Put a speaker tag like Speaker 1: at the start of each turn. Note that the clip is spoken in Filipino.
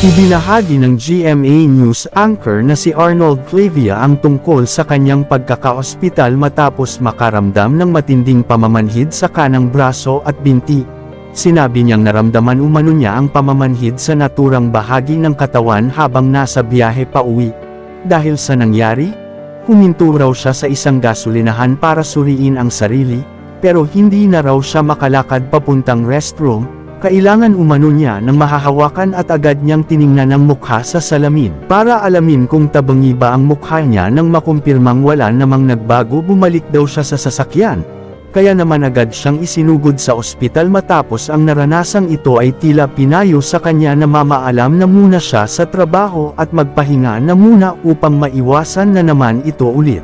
Speaker 1: Ibinahagi ng GMA News anchor na si Arnold Clavia ang tungkol sa kanyang pagkakaospital matapos makaramdam ng matinding pamamanhid sa kanang braso at binti. Sinabi niyang naramdaman umano niya ang pamamanhid sa naturang bahagi ng katawan habang nasa biyahe pa uwi. Dahil sa nangyari, huminto raw siya sa isang gasolinahan para suriin ang sarili, pero hindi na raw siya makalakad papuntang restroom. Kailangan umano niya ng mahahawakan at agad niyang tiningnan ang mukha sa salamin. Para alamin kung tabangi ba ang mukha niya nang makumpirmang wala namang nagbago, bumalik daw siya sa sasakyan. Kaya naman agad siyang isinugod sa ospital matapos ang naranasang ito ay tila pinayo sa kanya na mamaalam na muna siya sa trabaho at magpahinga na muna upang maiwasan na naman ito ulit.